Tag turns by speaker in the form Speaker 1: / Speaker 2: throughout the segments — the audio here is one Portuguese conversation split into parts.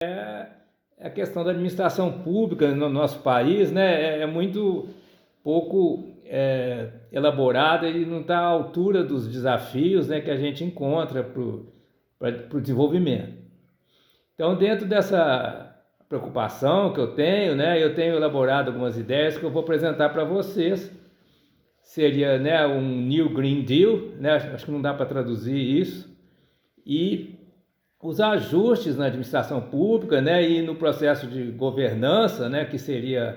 Speaker 1: A questão da administração pública no nosso país, né, é muito pouco elaborada e não está à altura dos desafios, né, que a gente encontra para o desenvolvimento. Então, dentro dessa preocupação que eu tenho, né, eu tenho elaborado algumas ideias que eu vou apresentar para vocês. Seria, né, um New Green Deal, né, acho que não dá para traduzir isso, e os ajustes na administração pública, né, e no processo de governança, né, que seria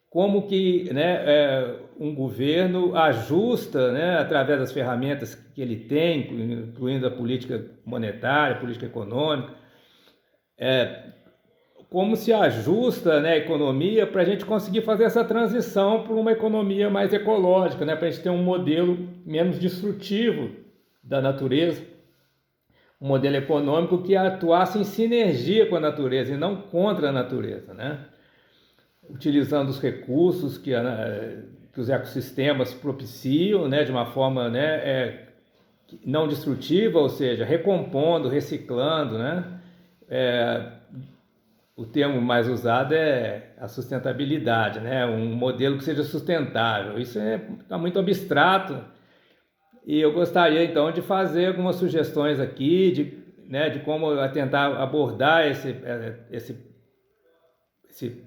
Speaker 1: como que, né, um governo ajusta, né, através das ferramentas que ele tem, incluindo a política monetária, a política econômica, como se ajusta, né, a economia para a gente conseguir fazer essa transição para uma economia mais ecológica, né, para a gente ter um modelo menos destrutivo da natureza, um modelo econômico que atuasse em sinergia com a natureza e não contra a natureza, né? Utilizando os recursos que os ecossistemas propiciam, né, de uma forma, né, não destrutiva, ou seja, recompondo, reciclando, né? O termo mais usado é a sustentabilidade, né? Um modelo que seja sustentável. Isso está muito abstrato e eu gostaria então de fazer algumas sugestões aqui de como tentar abordar esse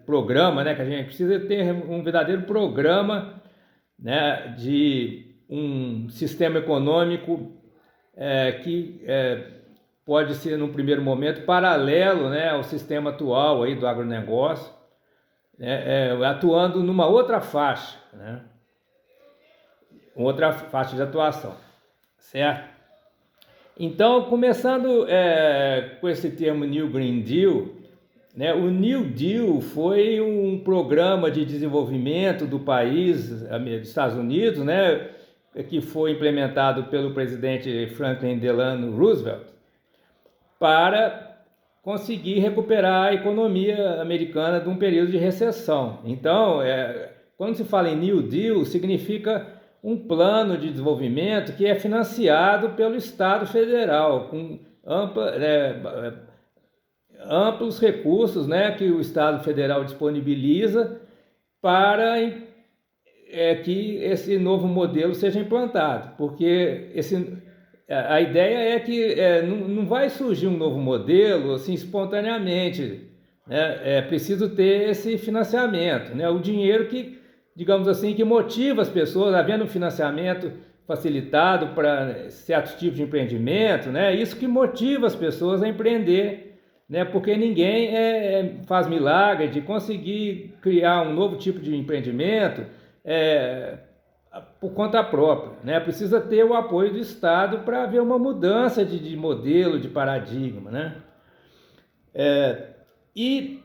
Speaker 1: programa, né? Que a gente precisa ter um verdadeiro programa, né? De um sistema econômico que pode ser, num primeiro momento, paralelo, né, ao sistema atual aí do agronegócio, né, atuando numa outra faixa, né, outra faixa de atuação, certo? Então, começando com esse termo New Green Deal, né, o New Deal foi um programa de desenvolvimento do país, dos Estados Unidos, né, que foi implementado pelo presidente Franklin Delano Roosevelt, para conseguir recuperar a economia americana de um período de recessão. Então, quando se fala em New Deal, significa um plano de desenvolvimento que é financiado pelo Estado Federal, com amplos recursos, né, que o Estado Federal disponibiliza para que esse novo modelo seja implantado, porque a ideia é que não vai surgir um novo modelo assim espontaneamente, né? É preciso ter esse financiamento, né? O dinheiro que, digamos assim, que motiva as pessoas, havendo um financiamento facilitado para certos tipos de empreendimento, né? Isso que motiva as pessoas a empreender, né? Porque ninguém faz milagre de conseguir criar um novo tipo de empreendimento por conta própria, né? Precisa ter o apoio do Estado para haver uma mudança de modelo, de paradigma, né? E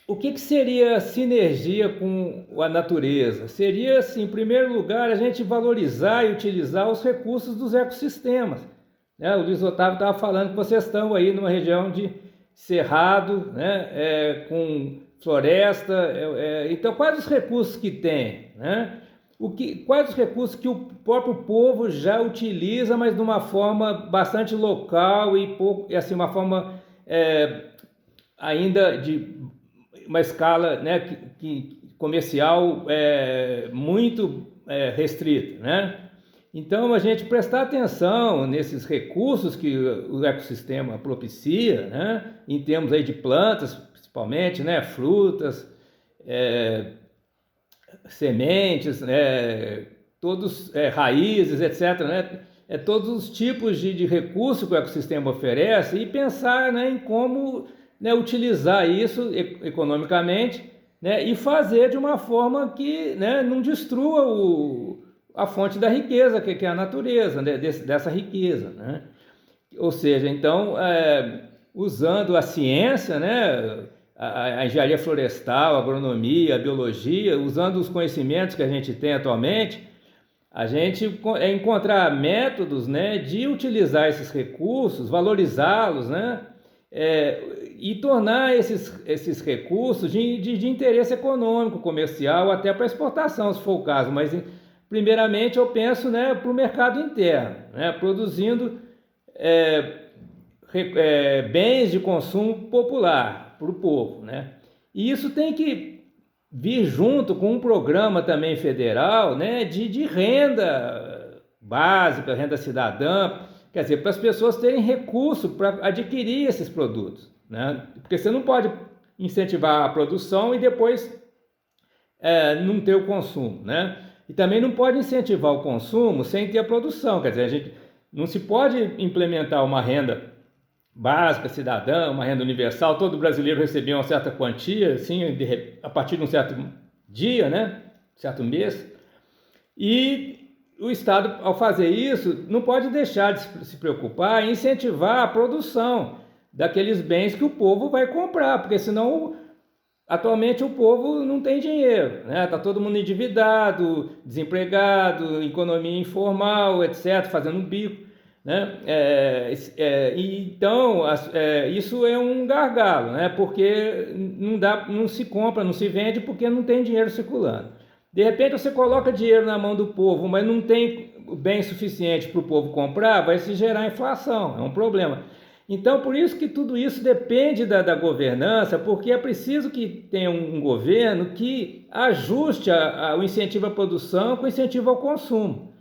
Speaker 1: o que seria sinergia com a natureza? Seria, assim, em primeiro lugar, a gente valorizar e utilizar os recursos dos ecossistemas, né? O Luiz Otávio estava falando que vocês estão aí numa região de cerrado, né? Com floresta, então quais os recursos que tem, né? Quais os recursos que o próprio povo já utiliza, mas de uma forma bastante local e assim, uma forma ainda de uma escala, né, comercial muito restrita, né? Então, a gente prestar atenção nesses recursos que o ecossistema propicia, né, em termos aí de plantas, principalmente, né, frutas, sementes, né, todos raízes, etc., né, todos os tipos de recursos que o ecossistema oferece e pensar, né, em como, né, utilizar isso economicamente, né, e fazer de uma forma que, né, não destrua a fonte da riqueza, que é a natureza, né, dessa riqueza, né? Ou seja, então, usando a ciência, né, a engenharia florestal, a agronomia, a biologia, usando os conhecimentos que a gente tem atualmente, a gente encontrar métodos, né, de utilizar esses recursos, valorizá-los, né, e tornar esses recursos de interesse econômico, comercial, até para exportação, se for o caso. Mas, primeiramente, eu penso, né, para o mercado interno, né, produzindo bens de consumo popular para o povo, né? E isso tem que vir junto com um programa também federal, né, de renda básica, renda cidadã, quer dizer, para as pessoas terem recurso para adquirir esses produtos, né? Porque você não pode incentivar a produção e depois não ter o consumo, né? E também não pode incentivar o consumo sem ter a produção, quer dizer, a gente não se pode implementar uma renda básica, cidadã, uma renda universal, todo brasileiro recebia uma certa quantia, assim, a partir de um certo dia, né? Certo mês. E o Estado, ao fazer isso, não pode deixar de se preocupar em incentivar a produção daqueles bens que o povo vai comprar, porque senão atualmente o povo não tem dinheiro, né? Tá todo mundo endividado, desempregado, economia informal, etc., fazendo um bico, né? Então isso é um gargalo, né? Porque não se compra, não se vende porque não tem dinheiro circulando. De repente você coloca dinheiro na mão do povo, mas não tem bem suficiente para o povo comprar, vai se gerar inflação, é um problema. Então, por isso que tudo isso depende da governança, porque é preciso que tenha um governo que ajuste o incentivo à produção com o incentivo ao consumo,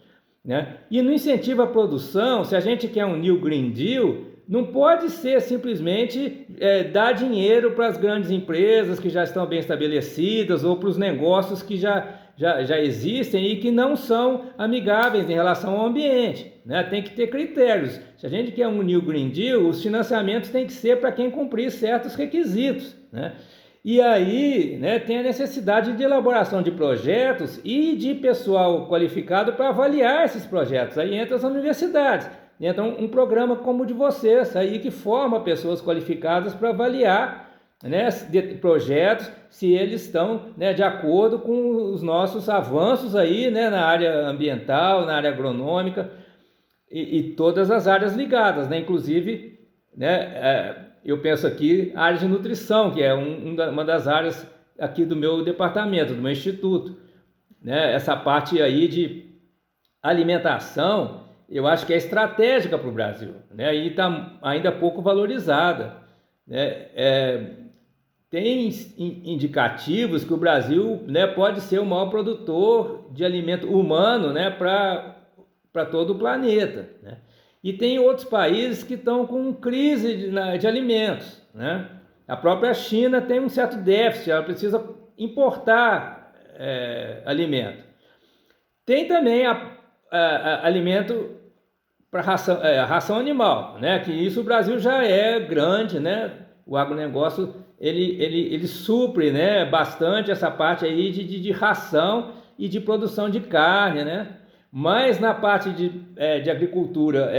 Speaker 1: né? E no incentivo à produção, se a gente quer um New Green Deal, não pode ser simplesmente dar dinheiro para as grandes empresas que já estão bem estabelecidas ou para os negócios que já existem e que não são amigáveis em relação ao ambiente, né? Tem que ter critérios. Se a gente quer um New Green Deal, os financiamentos têm que ser para quem cumprir certos requisitos, né? E aí, né, tem a necessidade de elaboração de projetos e de pessoal qualificado para avaliar esses projetos. Aí entra as universidades, entra um programa como o de vocês, aí que forma pessoas qualificadas para avaliar, né, projetos, se eles estão, né, de acordo com os nossos avanços aí, né, na área ambiental, na área agronômica e todas as áreas ligadas, né, inclusive, né, eu penso aqui a área de nutrição, que é uma das áreas aqui do meu departamento, do meu instituto, né, essa parte aí de alimentação, eu acho que é estratégica para o Brasil, né, e está ainda pouco valorizada, né. Tem indicativos que o Brasil, né, pode ser o maior produtor de alimento humano, né, para todo o planeta, né? E tem outros países que estão com crise de alimentos, né? A própria China tem um certo déficit, ela precisa importar alimento. Tem também alimento para ração animal, né? Que isso o Brasil já é grande, né? O agronegócio ele supre, né, bastante essa parte aí de ração e de produção de carne, né? Mas na parte de agricultura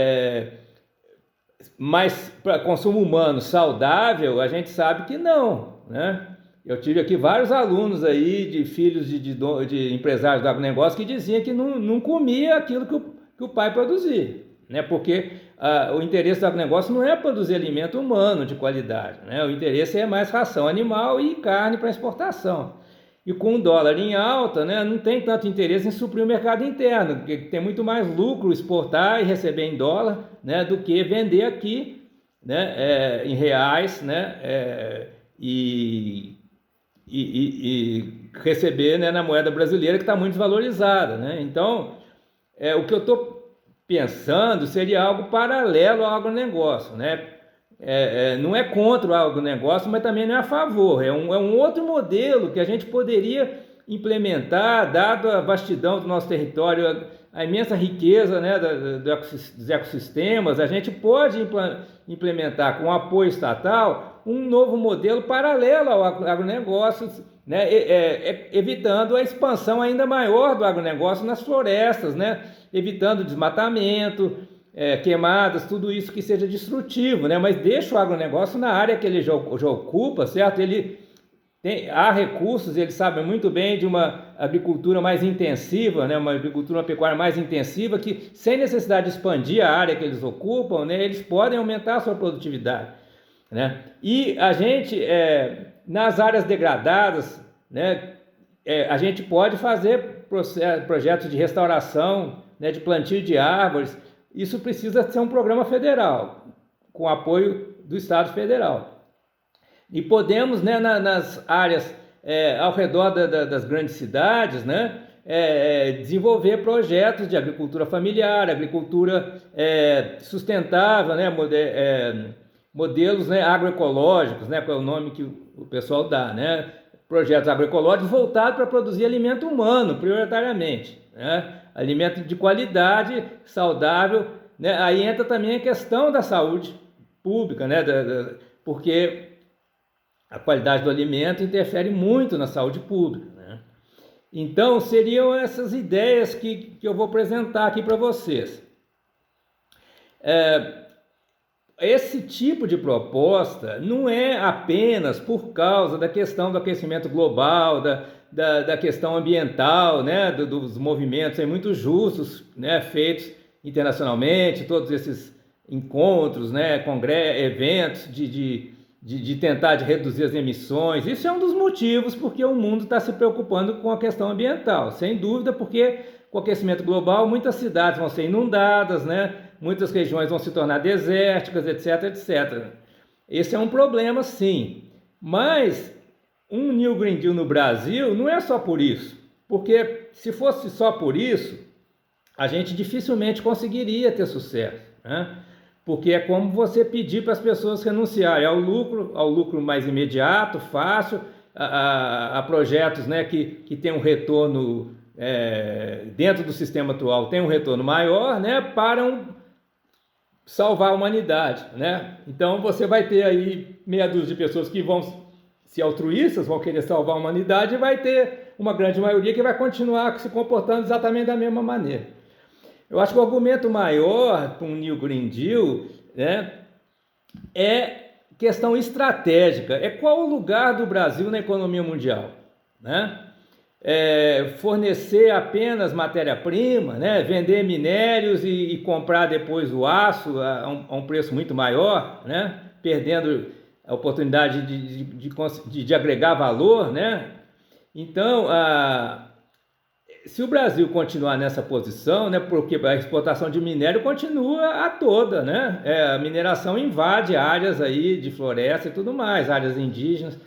Speaker 1: mais para consumo humano saudável, a gente sabe que não, né? Eu tive aqui vários alunos aí de filhos de empresários do agronegócio que diziam que não comia aquilo que o pai produzia, né? Porque o interesse do agronegócio não é produzir alimento humano de qualidade, né? O interesse é mais ração animal e carne para exportação. E com o dólar em alta, né, não tem tanto interesse em suprir o mercado interno, porque tem muito mais lucro exportar e receber em dólar, né, do que vender aqui, né, em reais, né, e receber, né, na moeda brasileira, que está muito desvalorizada, né? Então, o que eu estou pensando seria algo paralelo ao agronegócio, né? Não é contra o agronegócio, mas também não é a favor. É um outro modelo que a gente poderia implementar, dado a vastidão do nosso território, a imensa riqueza, né, dos ecossistemas. A gente pode implementar com apoio estatal um novo modelo paralelo ao agronegócio, né, evitando a expansão ainda maior do agronegócio nas florestas, né, evitando desmatamento, queimadas, tudo isso que seja destrutivo, né? Mas deixa o agronegócio na área que ele já ocupa, certo? Há recursos, ele sabe muito bem de uma agricultura mais intensiva, né? Uma agricultura, uma pecuária mais intensiva, que sem necessidade de expandir a área que eles ocupam, né, eles podem aumentar a sua produtividade, né? E a gente, nas áreas degradadas, né, a gente pode fazer projetos de restauração, né, de plantio de árvores. Isso precisa ser um programa federal. com apoio do Estado Federal. E podemos, né, nas áreas ao redor das grandes cidades, né, desenvolver projetos de agricultura familiar, agricultura sustentável, né, modelos, né, agroecológicos, né, que é o nome que o pessoal dá, né, projetos agroecológicos voltados para produzir alimento humano, prioritariamente, né, alimento de qualidade, saudável, né, aí entra também a questão da saúde pública, né, porque a qualidade do alimento interfere muito na saúde pública, né? Então, seriam essas ideias que eu vou apresentar aqui para vocês. Esse tipo de proposta não é apenas por causa da questão do aquecimento global, da questão ambiental, né, dos movimentos muito justos, né, feitos internacionalmente, todos esses encontros, né, eventos de tentar reduzir as emissões. Isso é um dos motivos porque o mundo está se preocupando com a questão ambiental, sem dúvida, porque com o aquecimento global muitas cidades vão ser inundadas, né? Muitas regiões vão se tornar desérticas, etc, etc. Esse é um problema, sim, mas um New Green Deal no Brasil não é só por isso, porque se fosse só por isso, a gente dificilmente conseguiria ter sucesso, né? Porque é como você pedir para as pessoas renunciarem ao lucro mais imediato, fácil, a projetos, né, que tem um retorno, dentro do sistema atual, tem um retorno maior, né, para salvar a humanidade, né? Então você vai ter aí meia dúzia de pessoas que vão ser altruístas, vão querer salvar a humanidade, e vai ter uma grande maioria que vai continuar se comportando exatamente da mesma maneira. Eu acho que o argumento maior para um New Green Deal, né, é questão estratégica. É qual o lugar do Brasil na economia mundial, né? Fornecer apenas matéria-prima, né, vender minérios e comprar depois o aço a um preço muito maior, né, perdendo a oportunidade de agregar valor, né? Então, se o Brasil continuar nessa posição, né, porque a exportação de minério continua a toda, né? A mineração invade áreas aí de floresta e tudo mais, áreas indígenas.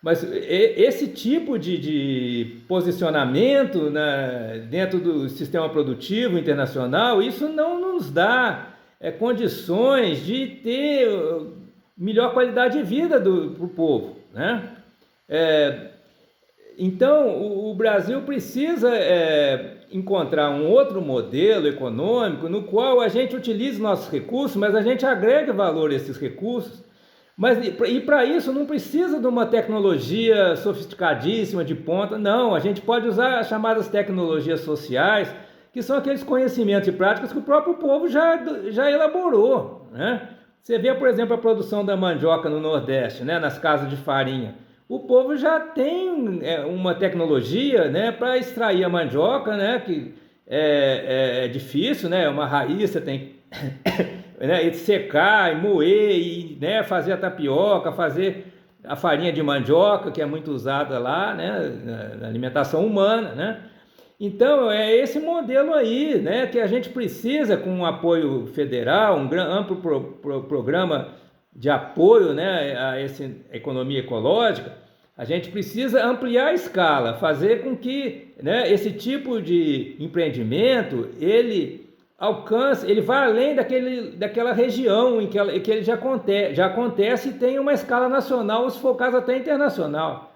Speaker 1: Mas esse tipo de posicionamento, né, dentro do sistema produtivo internacional, isso não nos dá condições de ter melhor qualidade de vida para o povo, né? Então, o Brasil precisa encontrar um outro modelo econômico no qual a gente utilize nossos recursos, mas a gente agrega valor a esses recursos. E para isso não precisa de uma tecnologia sofisticadíssima de ponta, não. A gente pode usar as chamadas tecnologias sociais, que são aqueles conhecimentos e práticas que o próprio povo já elaborou, né? Você vê, por exemplo, a produção da mandioca no Nordeste, né, nas casas de farinha. O povo já tem uma tecnologia, né, para extrair a mandioca, né, que é difícil, né, uma raiz, você tem né, secar, e moer, e, né, fazer a tapioca, fazer a farinha de mandioca, que é muito usada lá, né, na alimentação humana, né? Então, é esse modelo aí, né, que a gente precisa, com um apoio federal, um amplo programa de apoio, né, a essa economia ecológica. A gente precisa ampliar a escala, fazer com que, né, esse tipo de empreendimento, ele alcance, ele vá além daquela região em que ele já acontece e tem uma escala nacional, se for o caso até internacional,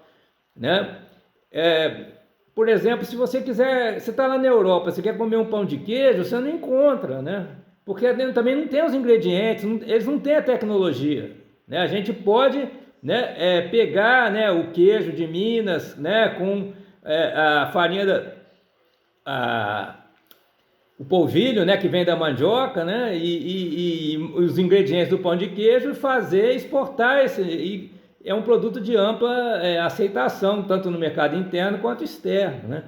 Speaker 1: né? Por exemplo, se você quiser, você está lá na Europa, você quer comer um pão de queijo, você não encontra, né? Porque também não tem os ingredientes, eles não têm a tecnologia, né? A gente pode, né, pegar, né, o queijo de Minas, né, com a farinha o polvilho, né, que vem da mandioca, né, e os ingredientes do pão de queijo, exportar e é um produto de ampla aceitação, tanto no mercado interno quanto externo, né?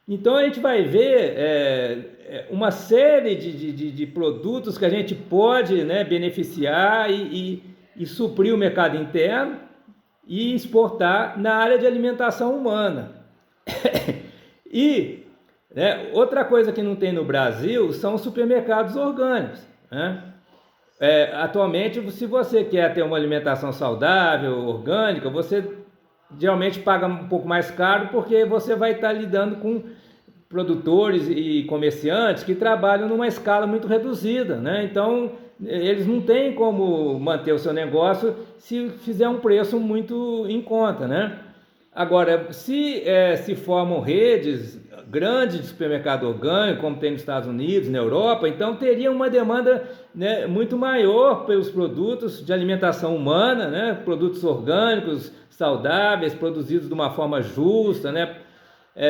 Speaker 1: Então a gente vai ver uma série de produtos que a gente pode, né, beneficiar e suprir o mercado interno e exportar na área de alimentação humana. E, né, outra coisa que não tem no Brasil são os supermercados orgânicos, né? atualmente, se você quer ter uma alimentação saudável, orgânica, você geralmente paga um pouco mais caro porque você vai estar lidando com produtores e comerciantes que trabalham numa escala muito reduzida, né? Então, eles não têm como manter o seu negócio se fizer um preço muito em conta, né? Agora, se formam redes grandes de supermercado orgânico, como tem nos Estados Unidos, na Europa, então teria uma demanda, né, muito maior pelos produtos de alimentação humana, né? Produtos orgânicos, saudáveis, produzidos de uma forma justa, né?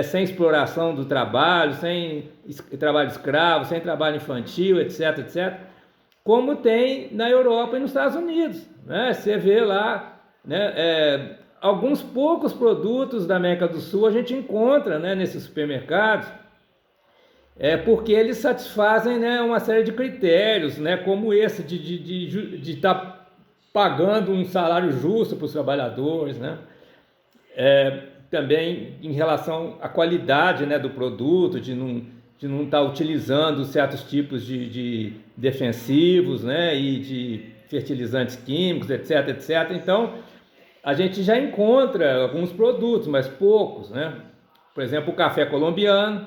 Speaker 1: Sem exploração do trabalho, sem trabalho escravo, sem trabalho infantil, etc, etc, como tem na Europa e nos Estados Unidos, né? Você vê lá, né, alguns poucos produtos da América do Sul a gente encontra, né, nesses supermercados, porque eles satisfazem, né, uma série de critérios, né, como esse de estar pagando um salário justo para os trabalhadores, né? Também em relação à qualidade, né, do produto, de não estar utilizando certos tipos de defensivos, né, e de fertilizantes químicos, etc, etc. Então, a gente já encontra alguns produtos, mas poucos, né? Por exemplo, o café colombiano.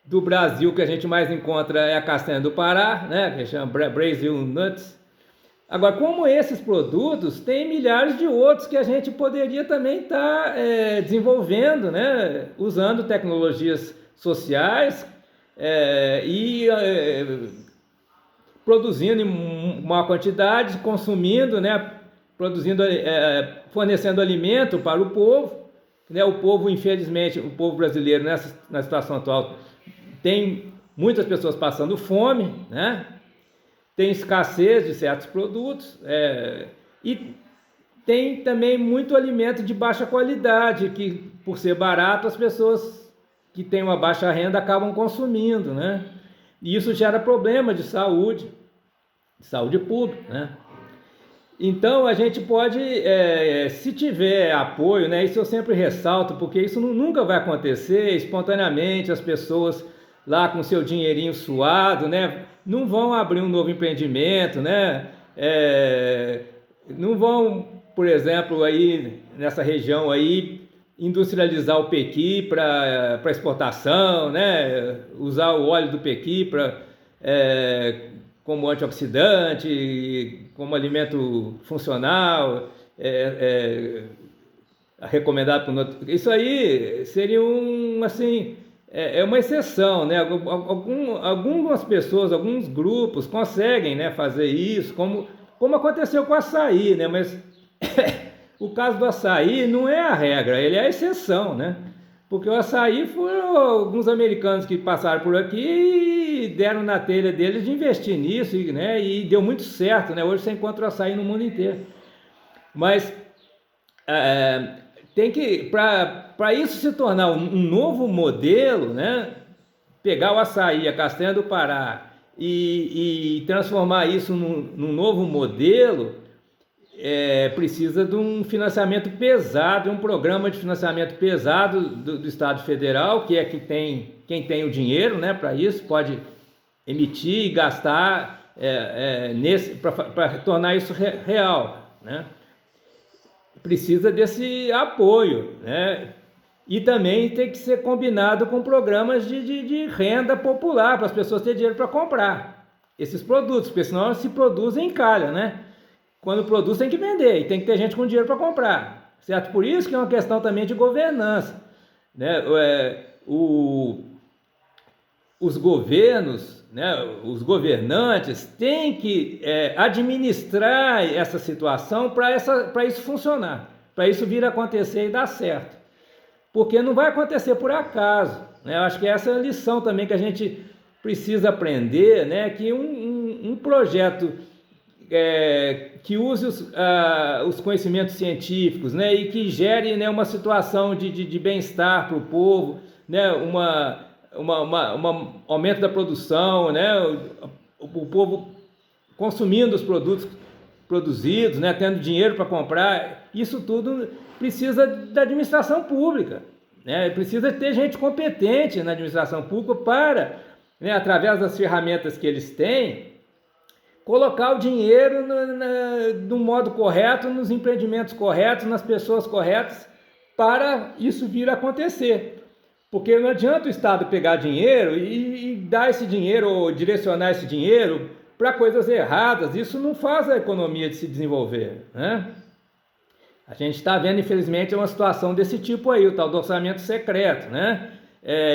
Speaker 1: Do Brasil, que a gente mais encontra é a castanha do Pará, né, que chama Brazil Nuts. Agora, como esses produtos, tem milhares de outros que a gente poderia também estar desenvolvendo, né, usando tecnologias sociais e produzindo em maior quantidade, consumindo, né, produzindo, fornecendo alimento para o povo, né? O povo, infelizmente, o povo brasileiro na situação atual tem muitas pessoas passando fome, né? Tem escassez de certos produtos, e tem também muito alimento de baixa qualidade, que por ser barato as pessoas que têm uma baixa renda acabam consumindo, né? E isso gera problema de saúde pública, né? Então a gente pode, se tiver apoio, né? Isso eu sempre ressalto, porque isso nunca vai acontecer espontaneamente, as pessoas lá com seu dinheirinho suado, né, não vão abrir um novo empreendimento, né, não vão, por exemplo, aí nessa região aí, industrializar o pequi para exportação, né, usar o óleo do pequi como antioxidante, como alimento funcional, recomendado por... Isso aí seria assim... uma exceção, né? Algumas pessoas, alguns grupos conseguem, né, fazer isso, como aconteceu com o açaí, né? Mas o caso do açaí não é a regra, ele é a exceção, né? Porque o açaí foram alguns americanos que passaram por aqui e deram na telha deles de investir nisso, né? E deu muito certo, né? Hoje você encontra o açaí no mundo inteiro. Mas tem que, para isso se tornar um novo modelo, né, pegar o açaí, a castanha do Pará e transformar isso num novo modelo, precisa de um financiamento pesado, um programa de financiamento pesado do Estado Federal, que quem tem o dinheiro, né, para isso, pode emitir e gastar para tornar isso real, né? Precisa desse apoio, né? E também tem que ser combinado com programas de renda popular, para as pessoas terem dinheiro para comprar esses produtos, porque senão se produzem em calha, né? Quando produz tem que vender, e tem que ter gente com dinheiro para comprar, certo? Por isso que é uma questão também de governança, né? Os governos, né, os governantes têm que administrar essa situação para isso funcionar, para isso vir a acontecer e dar certo, porque não vai acontecer por acaso, né? Eu acho que essa é a lição também que a gente precisa aprender, né, que um projeto que use os conhecimentos científicos, né, e que gere, né, uma situação de bem-estar para o povo, né, um aumento da produção, né, o povo consumindo os produtos produzidos, né, tendo dinheiro para comprar, isso tudo precisa da administração pública, né, precisa ter gente competente na administração pública para, né, através das ferramentas que eles têm, colocar o dinheiro no modo correto, nos empreendimentos corretos, nas pessoas corretas, para isso vir a acontecer. Porque não adianta o Estado pegar dinheiro e dar esse dinheiro, ou direcionar esse dinheiro para coisas erradas. Isso não faz a economia de se desenvolver, né? A gente está vendo, infelizmente, uma situação desse tipo aí, o tal do orçamento secreto, né?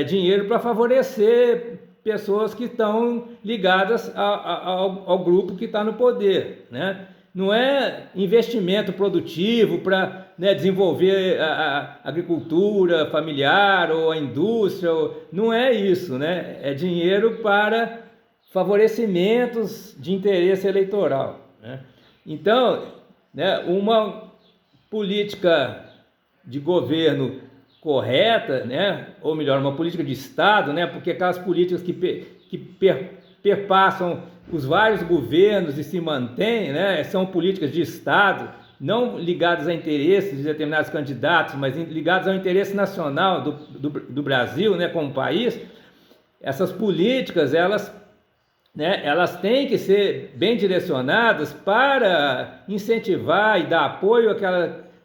Speaker 1: Dinheiro para favorecer pessoas que estão ligadas ao grupo que está no poder, né? Não é investimento produtivo para, né, desenvolver a agricultura familiar ou a indústria, não é isso, né? É dinheiro para favorecimentos de interesse eleitoral, né? Então, né, uma política de governo correta, né, ou melhor, uma política de Estado, né, porque aquelas políticas que perpassam os vários governos e se mantêm, né, são políticas de Estado, não ligadas a interesses de determinados candidatos, mas ligadas ao interesse nacional do Brasil, né, como país. Essas políticas, elas têm que ser bem direcionadas para incentivar e dar apoio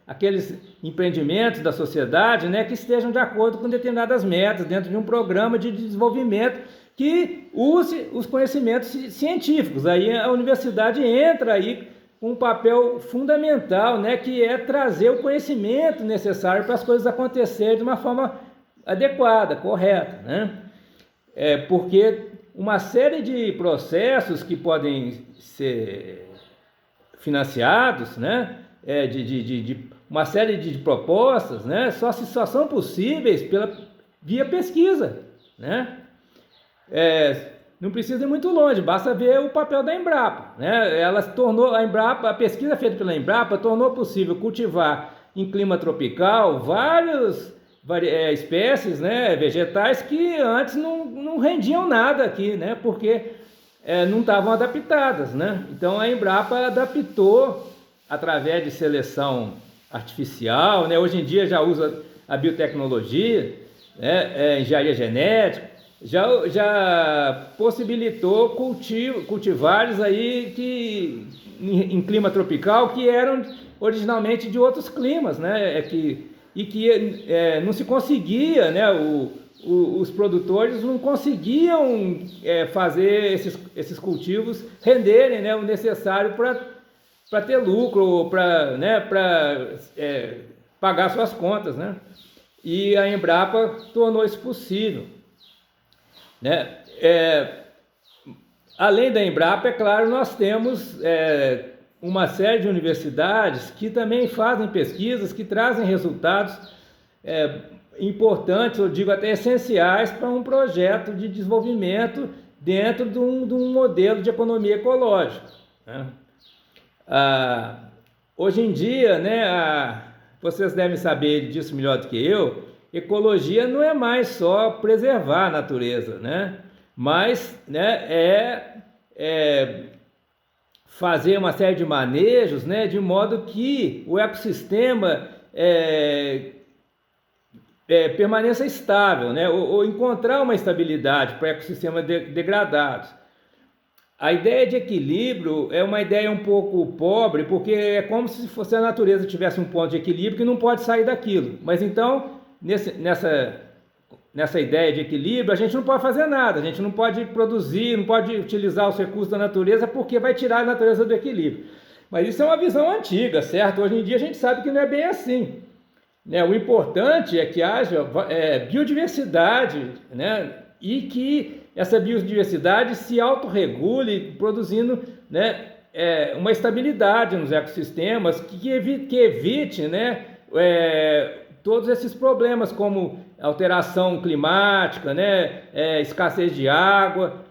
Speaker 1: àqueles empreendimentos da sociedade, né, que estejam de acordo com determinadas metas dentro de um programa de desenvolvimento que use os conhecimentos científicos. Aí a universidade entra aí com um papel fundamental, né, que é trazer o conhecimento necessário para as coisas acontecerem de uma forma adequada, correta, né? Porque uma série de processos que podem ser financiados, né, uma série de propostas, né, só são possíveis via pesquisa, né? Não precisa ir muito longe, basta ver o papel da Embrapa, né? A pesquisa feita pela Embrapa tornou possível cultivar em clima tropical várias espécies, né, vegetais que antes não rendiam nada aqui, né, porque não estavam adaptadas, né? Então a Embrapa adaptou através de seleção artificial, né? Hoje em dia já usa a biotecnologia, né, engenharia genética, já possibilitou cultivares aí em clima tropical que eram originalmente de outros climas, né? Não se conseguia, né? Os produtores não conseguiam fazer esses cultivos renderem, né, o necessário para ter lucro, para, né, pagar suas contas, né? E a Embrapa tornou isso possível, né? Além da Embrapa, é claro, nós temos uma série de universidades que também fazem pesquisas que trazem resultados importantes, eu digo até essenciais, para um projeto de desenvolvimento dentro de um modelo de economia ecológica, né? Hoje em dia, né, vocês devem saber disso melhor do que eu, ecologia não é mais só preservar a natureza, né? Mas, né, fazer uma série de manejos, né, de modo que o ecossistema permaneça estável, né, ou encontrar uma estabilidade para ecossistemas degradados. A ideia de equilíbrio é uma ideia um pouco pobre, porque é como se fosse a natureza tivesse um ponto de equilíbrio que não pode sair daquilo. Mas então, nessa ideia de equilíbrio, a gente não pode fazer nada, a gente não pode produzir, não pode utilizar os recursos da natureza, porque vai tirar a natureza do equilíbrio. Mas isso é uma visão antiga, certo? Hoje em dia a gente sabe que não é bem assim, né? O importante é que haja biodiversidade, né? E que essa biodiversidade se autorregule, produzindo, né, uma estabilidade nos ecossistemas que evite, né, todos esses problemas como alteração climática, né, escassez de água,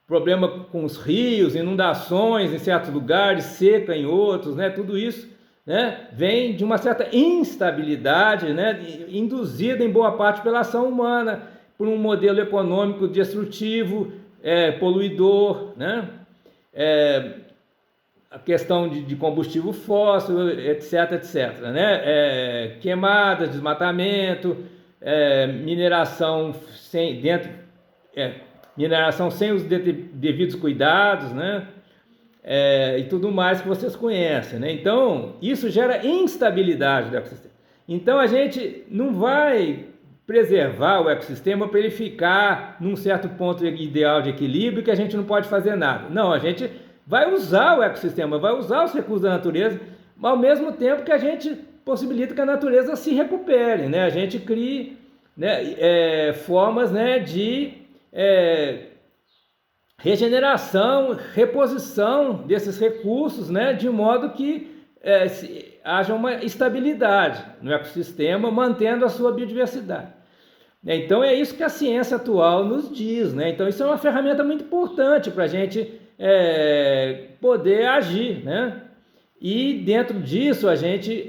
Speaker 1: problema com os rios, inundações em certos lugares, seca em outros, né, tudo isso, né, vem de uma certa instabilidade, né, induzida em boa parte pela ação humana, por um modelo econômico destrutivo, poluidor, né, a questão de combustível fóssil, etc, né, queimadas, desmatamento, mineração mineração sem os devidos cuidados, né? E tudo mais que vocês conhecem, né? Então, isso gera instabilidade do ecossistema. Então, a gente não vai preservar o ecossistema para ele ficar num certo ponto ideal de equilíbrio que a gente não pode fazer nada. Não, a gente vai usar o ecossistema, vai usar os recursos da natureza, mas ao mesmo tempo que a gente possibilita que a natureza se recupere, né? A gente crie, né, formas, né, de regeneração, reposição desses recursos, né, de modo que haja uma estabilidade no ecossistema, mantendo a sua biodiversidade. Então é isso que a ciência atual nos diz, né? Então isso é uma ferramenta muito importante para a gente poder agir, né? E dentro disso a gente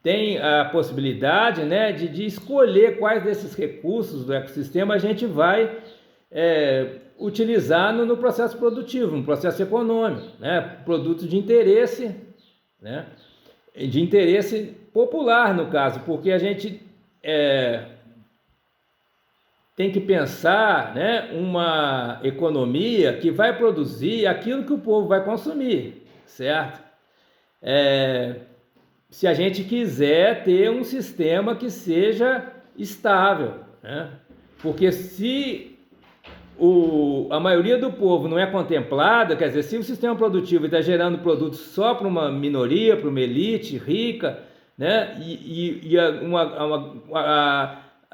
Speaker 1: tem a possibilidade, né, de escolher quais desses recursos do ecossistema a gente vai utilizar no processo produtivo, no processo econômico, né? Produtos de interesse, né? De interesse popular, no caso, porque a gente tem que pensar, né, uma economia que vai produzir aquilo que o povo vai consumir, certo? Se a gente quiser ter um sistema que seja estável, né? Porque se a maioria do povo não é contemplada, quer dizer, se o sistema produtivo está gerando produtos só para uma minoria, para uma elite rica, né, e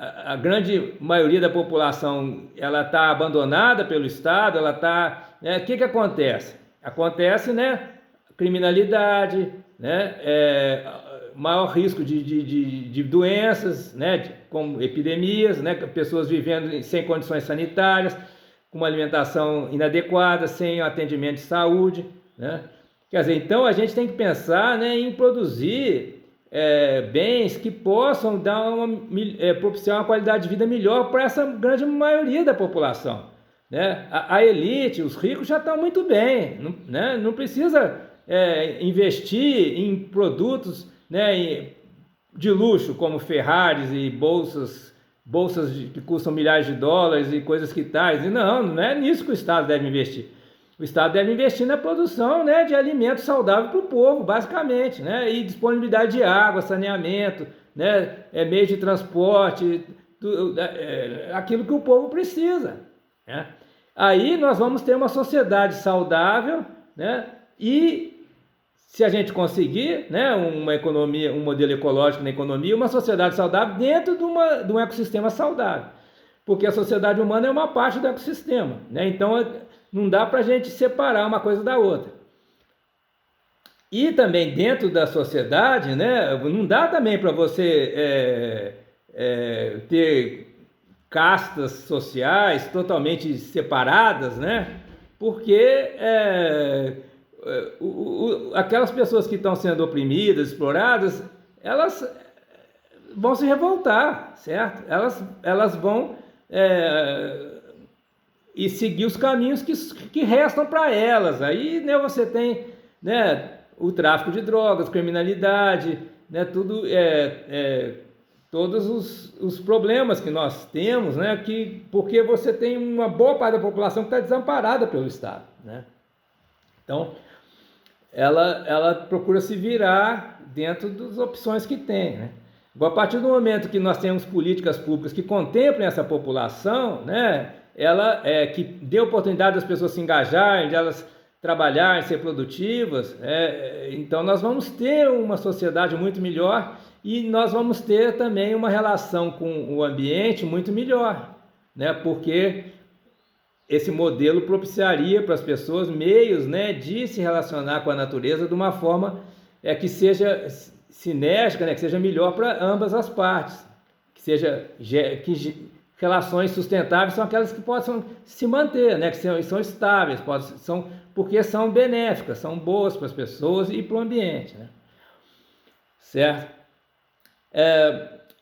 Speaker 1: a grande maioria da população ela está abandonada pelo Estado, ela está, né, o que acontece? Acontece, né, criminalidade, né, maior risco de doenças, né, como epidemias, né, pessoas vivendo sem condições sanitárias, com uma alimentação inadequada, sem atendimento de saúde, né? Quer dizer, então a gente tem que pensar, né, em produzir bens que possam dar propiciar uma qualidade de vida melhor para essa grande maioria da população, né? A elite, os ricos já estão muito bem, né? Não precisa investir em produtos, né, de luxo como Ferraris e bolsas que custam milhares de dólares e coisas que tais. E não é nisso que o Estado deve investir. O Estado deve investir na produção, né, de alimento saudável para o povo, basicamente, né, e disponibilidade de água, saneamento, né, meio de transporte, aquilo que o povo precisa, né? Aí nós vamos ter uma sociedade saudável, né, e se a gente conseguir, né, uma economia, um modelo ecológico na economia, uma sociedade saudável dentro de um ecossistema saudável, porque a sociedade humana é uma parte do ecossistema, né? Então não dá para a gente separar uma coisa da outra. E também dentro da sociedade, né, não dá também para você ter castas sociais totalmente separadas, né? Porque aquelas pessoas que estão sendo oprimidas, exploradas, elas vão se revoltar, certo? Elas vão e seguir os caminhos que restam para elas. Aí, né, você tem, né, o tráfico de drogas, criminalidade, né, tudo, todos os problemas que nós temos, né, porque você tem uma boa parte da população que está desamparada pelo Estado, né? Então, ela procura se virar dentro das opções que tem, né? A partir do momento que nós temos políticas públicas que contemplem essa população, né, que dê oportunidade das pessoas se engajarem, de elas trabalharem, ser produtivas, então nós vamos ter uma sociedade muito melhor e nós vamos ter também uma relação com o ambiente muito melhor, né, porque esse modelo propiciaria para as pessoas meios, né, de se relacionar com a natureza de uma forma que seja sinérgica, né, que seja melhor para ambas as partes, que relações sustentáveis são aquelas que possam se manter, né, que são estáveis, porque são benéficas, são boas para as pessoas e para o ambiente, né? Certo?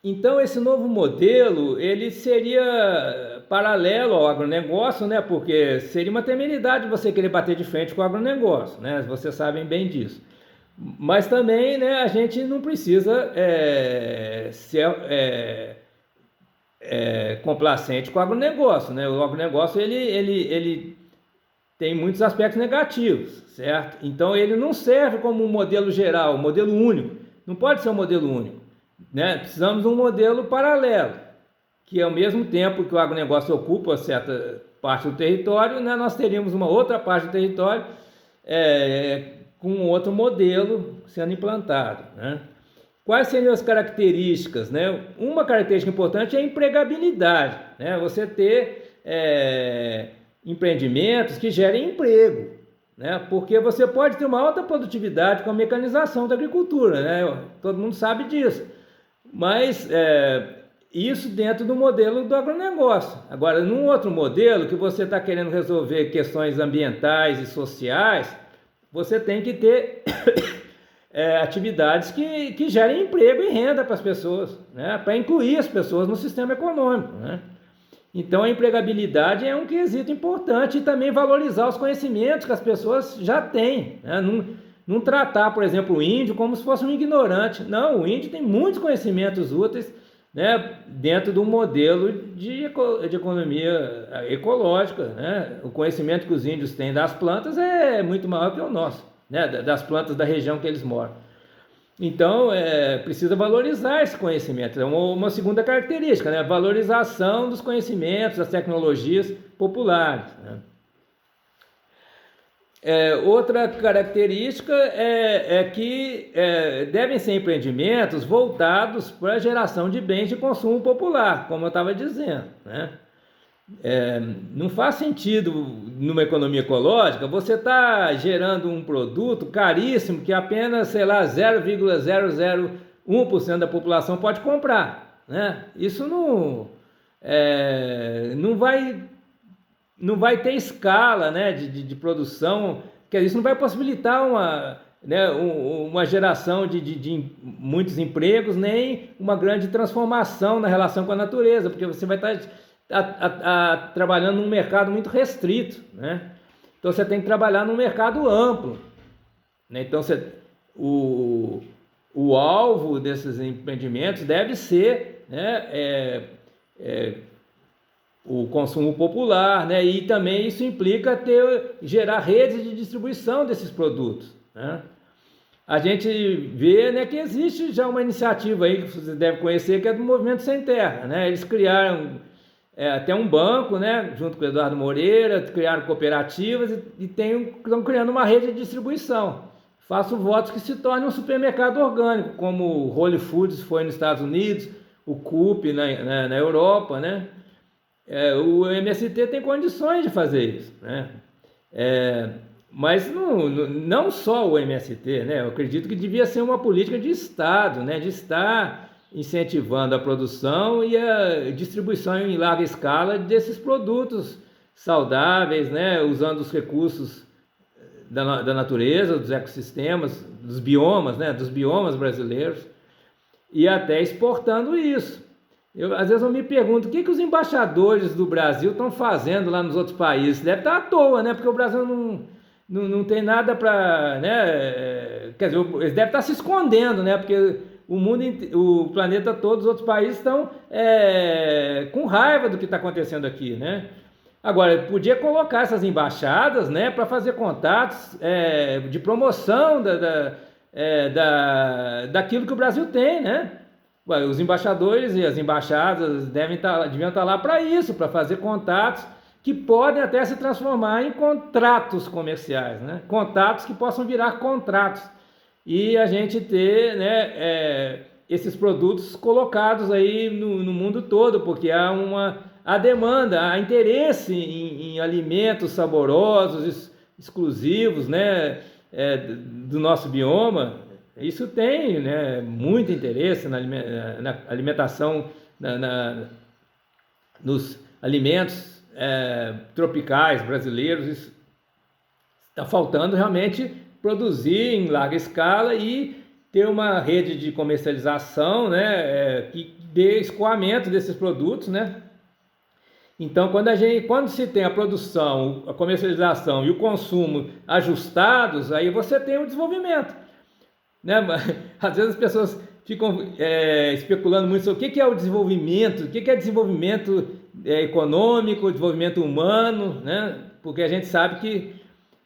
Speaker 1: Então esse novo modelo ele seria paralelo ao agronegócio, né? Porque seria uma temeridade você querer bater de frente com o agronegócio, né? Vocês sabem bem disso. Mas também, né, a gente não precisa complacente com o agronegócio, né? O agronegócio ele tem muitos aspectos negativos, certo? Então ele não serve como um modelo geral, um modelo único. Não pode ser um modelo único, né? Precisamos de um modelo paralelo, que ao mesmo tempo que o agronegócio ocupa certa parte do território, né, nós teríamos uma outra parte do território com outro modelo sendo implantado, né? Quais seriam as características, né? Uma característica importante é a empregabilidade, né? Você ter empreendimentos que gerem emprego, né? Porque você pode ter uma alta produtividade com a mecanização da agricultura, né? Todo mundo sabe disso, mas isso dentro do modelo do agronegócio. Agora, num outro modelo que você está querendo resolver questões ambientais e sociais, você tem que ter atividades que gerem emprego e renda para as pessoas, né? Para incluir as pessoas no sistema econômico, né? Então a empregabilidade é um quesito importante, e também valorizar os conhecimentos que as pessoas já têm, né? Não tratar, por exemplo, o índio como se fosse um ignorante. Não, o índio tem muitos conhecimentos úteis, né, dentro do modelo de economia ecológica, né? O conhecimento que os índios têm das plantas é muito maior que o nosso, né? Das plantas da região que eles moram. Então, precisa valorizar esse conhecimento. É uma segunda característica, né? A valorização dos conhecimentos, das tecnologias populares, né? Outra característica é que devem ser empreendimentos voltados para a geração de bens de consumo popular, como eu estava dizendo, né? Não faz sentido, numa economia ecológica, você está gerando um produto caríssimo que apenas, sei lá, 0,001% da população pode comprar, né? Isso não vai ter escala, né, de produção, quer dizer, isso não vai possibilitar uma geração de muitos empregos, nem uma grande transformação na relação com a natureza, porque você vai estar trabalhando num mercado muito restrito, né? Então você tem que trabalhar num mercado amplo, né? Então o alvo desses empreendimentos deve ser, né, o consumo popular, né? E também isso implica gerar redes de distribuição desses produtos, né? A gente vê, né, que existe já uma iniciativa aí que vocês devem conhecer, que é do Movimento Sem Terra, né? Eles criaram até um banco, né, junto com o Eduardo Moreira, criaram cooperativas e estão criando uma rede de distribuição. Faço votos que se torne um supermercado orgânico, como o Whole Foods foi nos Estados Unidos, o Coop na Europa, né? O MST tem condições de fazer isso, né? Mas não só o MST, né? Eu acredito que devia ser uma política de Estado, né? De estar incentivando a produção e a distribuição em larga escala desses produtos saudáveis, né? Usando os recursos da natureza, dos ecossistemas, dos biomas, né? Dos biomas brasileiros, e até exportando isso. Às vezes eu me pergunto o que os embaixadores do Brasil estão fazendo lá nos outros países. Deve estar à toa, né? Porque o Brasil não tem nada para, né? Quer dizer, eles devem estar se escondendo, né? Porque o planeta todo, os outros países estão com raiva do que está acontecendo aqui, né? Agora, podia colocar essas embaixadas, né, para fazer contatos de promoção daquilo que o Brasil tem, né? Os embaixadores e as embaixadas deviam estar lá para isso, para fazer contatos que podem até se transformar em contratos comerciais, né? Contatos que possam virar contratos. E a gente ter, né, esses produtos colocados aí no mundo todo, porque há demanda, há interesse em alimentos saborosos, exclusivos, né, do nosso bioma. Isso tem, né, muito interesse na alimentação, nos alimentos tropicais brasileiros. Está faltando realmente produzir em larga escala e ter uma rede de comercialização, né, que dê escoamento desses produtos, né? Então, quando se tem a produção, a comercialização e o consumo ajustados, aí você tem o desenvolvimento, né? Às vezes as pessoas ficam especulando muito sobre o que é o desenvolvimento, o que é desenvolvimento econômico, desenvolvimento humano, né? Porque a gente sabe que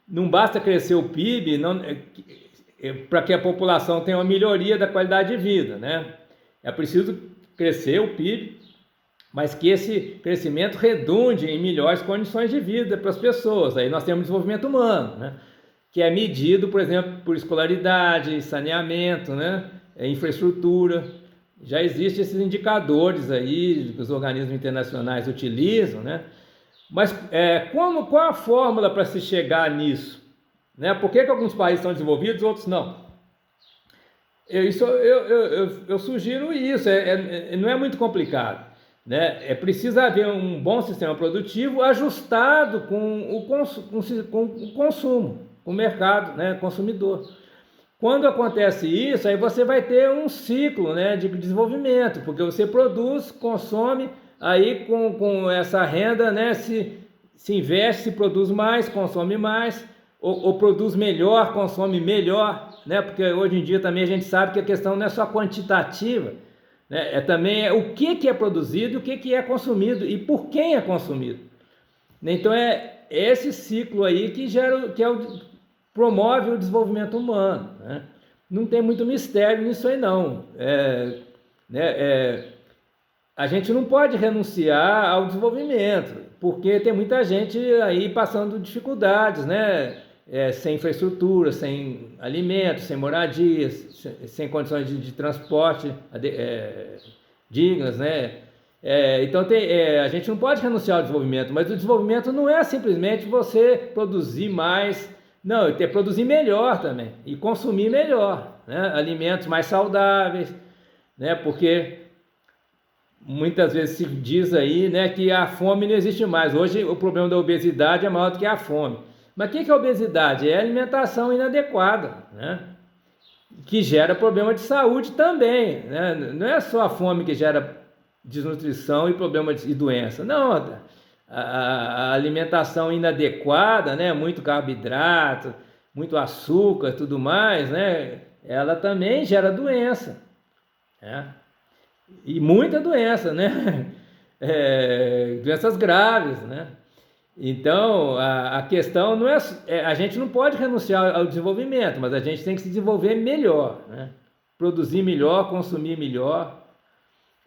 Speaker 1: não basta crescer o PIB para que a população tenha uma melhoria da qualidade de vida, né? É preciso crescer o PIB, mas que esse crescimento redunde em melhores condições de vida para as pessoas. Aí nós temos desenvolvimento humano, né? Que é medido, por exemplo, por escolaridade, saneamento, né? Infraestrutura. Já existem esses indicadores aí que os organismos internacionais utilizam, né? Mas qual a fórmula para se chegar nisso? Né? Por que alguns países estão desenvolvidos e outros não? Eu sugiro isso, não é muito complicado. Né? É preciso haver um bom sistema produtivo ajustado com o consumo, com o mercado, né? Consumidor. Quando acontece isso, aí você vai ter um ciclo, né, de desenvolvimento, porque você produz, consome, aí com essa renda, né, se investe, se produz mais, consome mais, ou produz melhor, consome melhor, né, porque hoje em dia também a gente sabe que a questão não é só quantitativa, né, também o que é produzido, o que é consumido e por quem é consumido. Então é esse ciclo aí promove o desenvolvimento humano, né? Não tem muito mistério nisso aí não. A gente não pode renunciar ao desenvolvimento, porque tem muita gente aí passando dificuldades, né? Sem infraestrutura, sem alimentos, sem moradias, sem condições de transporte dignas, né? Então a gente não pode renunciar ao desenvolvimento, mas o desenvolvimento não é simplesmente você produzir mais. Não, tem que produzir melhor também e consumir melhor, né? Alimentos mais saudáveis, né? Porque muitas vezes se diz aí, né, que a fome não existe mais. Hoje o problema da obesidade é maior do que a fome. Mas o que é a obesidade? É a alimentação inadequada, né? Que gera problema de saúde também, né? Não é só a fome que gera desnutrição e problema e doença, não. A alimentação inadequada, né, muito carboidrato, muito açúcar, tudo mais, né, ela também gera doença, né? E muita doença, né? Doenças graves, né? Então a questão não a gente não pode renunciar ao desenvolvimento, mas a gente tem que se desenvolver melhor, né? Produzir melhor, consumir melhor,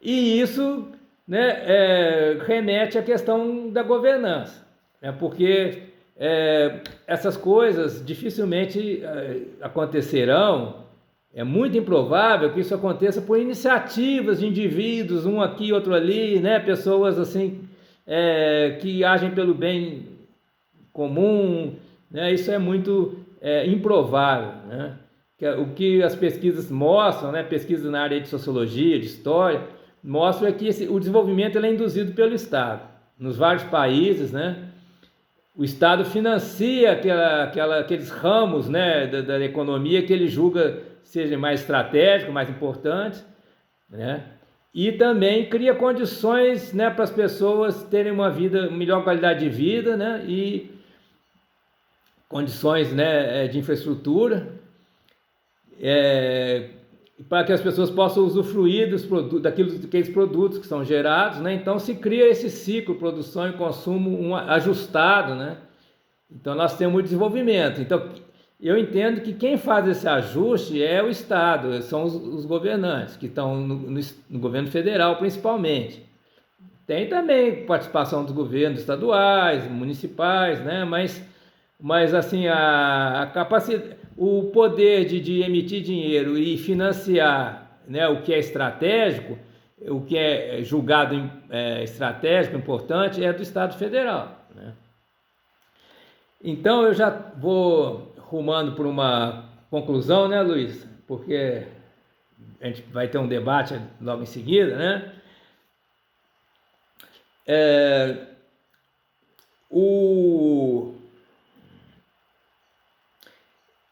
Speaker 1: e isso, né, remete à questão da governança, né, porque essas coisas dificilmente acontecerão. É muito improvável que isso aconteça por iniciativas de indivíduos, um aqui, outro ali, né, pessoas assim que agem pelo bem comum, né, isso é muito improvável, né? O que as pesquisas mostram, né, pesquisas na área de sociologia, de história, mostra que o desenvolvimento ele é induzido pelo Estado. Nos vários países, né, o Estado financia aqueles ramos, né, da economia que ele julga sejam mais estratégicos, mais importantes, né, e também cria condições, né, para as pessoas terem uma melhor qualidade de vida, né, e condições, né, de infraestrutura, para que as pessoas possam usufruir daqueles produtos que são gerados, né? Então se cria esse ciclo, produção e consumo ajustado, né? Então nós temos o desenvolvimento. Então eu entendo que quem faz esse ajuste é o Estado, são os governantes, que estão no governo federal principalmente. Tem também participação dos governos estaduais, municipais, né? Mas assim, a capacidade, o poder de emitir dinheiro e financiar, né, o que é estratégico, o que é julgado estratégico, importante, é do Estado Federal, né? Então eu já vou rumando para uma conclusão, né, Luiz? Porque a gente vai ter um debate logo em seguida, né?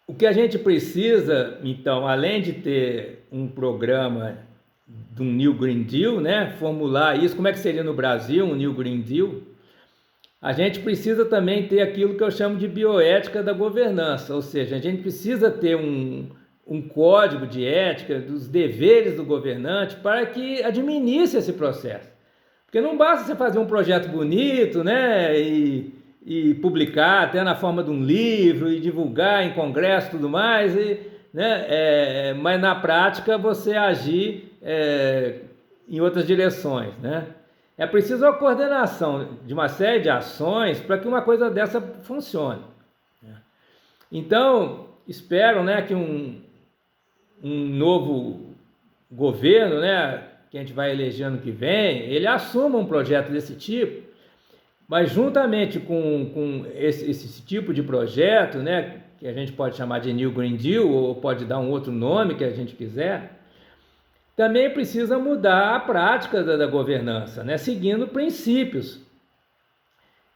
Speaker 1: O que a gente precisa, então, além de ter um programa do New Green Deal, né, formular isso, como é que seria no Brasil um New Green Deal, a gente precisa também ter aquilo que eu chamo de bioética da governança, ou seja, a gente precisa ter um código de ética, dos deveres do governante para que administre esse processo. Porque não basta você fazer um projeto bonito, né, e publicar até na forma de um livro e divulgar em congresso e tudo mais, né, mas na prática você agir em outras direções, né? É preciso a coordenação de uma série de ações para que uma coisa dessa funcione. Então, espero, né, que um novo governo, né, que a gente vai eleger ano que vem, ele assuma um projeto desse tipo, mas juntamente com esse tipo de projeto, né, que a gente pode chamar de New Green Deal, ou pode dar um outro nome que a gente quiser, também precisa mudar a prática da governança, né, seguindo princípios,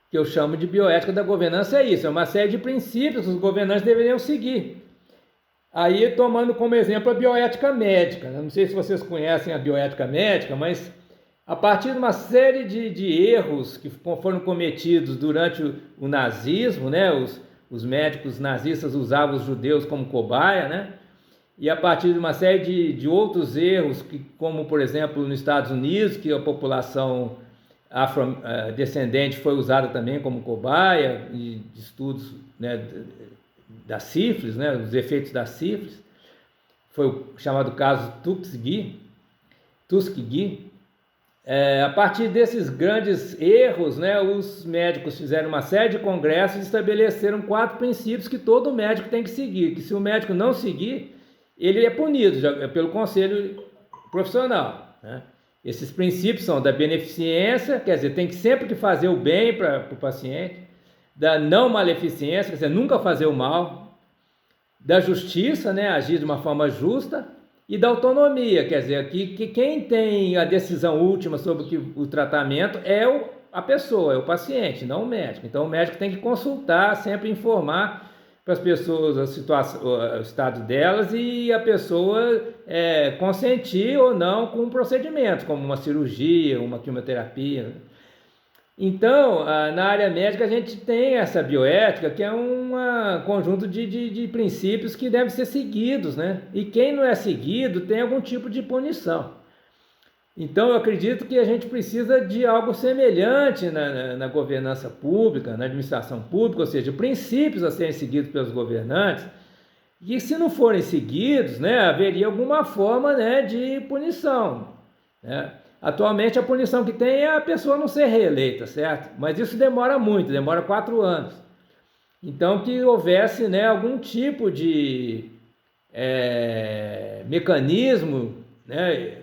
Speaker 1: que eu chamo de bioética da governança. É isso, é uma série de princípios que os governantes deveriam seguir. Aí, tomando como exemplo a bioética médica, não sei se vocês conhecem a bioética médica, mas a partir de uma série de erros que foram cometidos durante o nazismo, né, os médicos nazistas usavam os judeus como cobaia, né, e a partir de uma série de outros erros, como por exemplo nos Estados Unidos, que a população afrodescendente foi usada também como cobaia, de estudos, né, da sífilis, né, os efeitos da sífilis, foi o chamado caso Tuskegee. A partir desses grandes erros, né, os médicos fizeram uma série de congressos e estabeleceram 4 princípios que todo médico tem que seguir, que se o médico não seguir, ele é punido pelo conselho profissional, né? Esses princípios são da beneficência, quer dizer, tem que sempre fazer o bem para o paciente, da não maleficência, quer dizer, nunca fazer o mal, da justiça, né, agir de uma forma justa, e da autonomia, quer dizer, que quem tem a decisão última sobre o tratamento é a pessoa, é o paciente, não o médico. Então o médico tem que consultar, sempre informar para as pessoas a situação, o estado delas, e a pessoa consentir ou não com um procedimento, como uma cirurgia, uma quimioterapia. Então, na área médica a gente tem essa bioética, que é um conjunto de princípios que devem ser seguidos, né? E quem não é seguido tem algum tipo de punição. Então, eu acredito que a gente precisa de algo semelhante na governança pública, na administração pública, ou seja, princípios a serem seguidos pelos governantes, e se não forem seguidos, né, haveria alguma forma, né, de punição, né? Atualmente a punição que tem é a pessoa não ser reeleita, certo? Mas isso demora muito, demora 4 anos. Então que houvesse, né, algum tipo de mecanismo, né,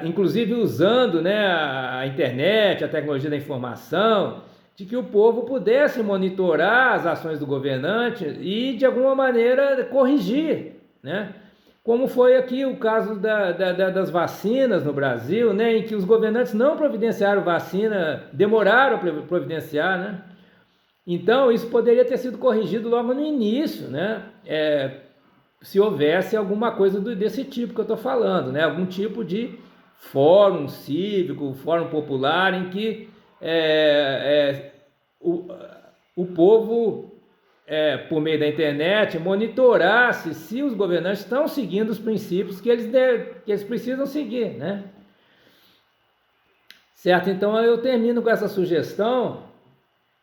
Speaker 1: inclusive usando, né, a internet, a tecnologia da informação, de que o povo pudesse monitorar as ações do governante e de alguma maneira corrigir, né? Como foi aqui o caso das vacinas no Brasil, né, em que os governantes não providenciaram vacina, demoraram a providenciar, né? Então, isso poderia ter sido corrigido logo no início, né? Se houvesse alguma coisa desse tipo que eu estou falando, né? Algum tipo de fórum cívico, fórum popular, em que o povo, por meio da internet, monitorasse se os governantes estão seguindo os princípios que eles precisam seguir, né? Certo? Então eu termino com essa sugestão,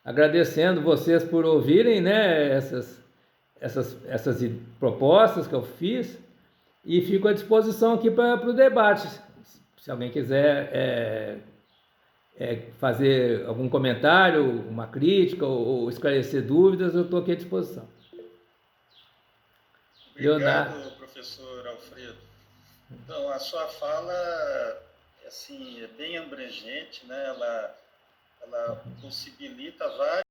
Speaker 1: agradecendo vocês por ouvirem, né, essas propostas que eu fiz, e fico à disposição aqui para o debate. Se alguém quiser fazer algum comentário, uma crítica ou esclarecer dúvidas, eu estou aqui à disposição.
Speaker 2: Obrigado,
Speaker 1: Leonardo.
Speaker 2: professor Alfredo. Então, a sua fala assim, é bem abrangente, né? Ela possibilita várias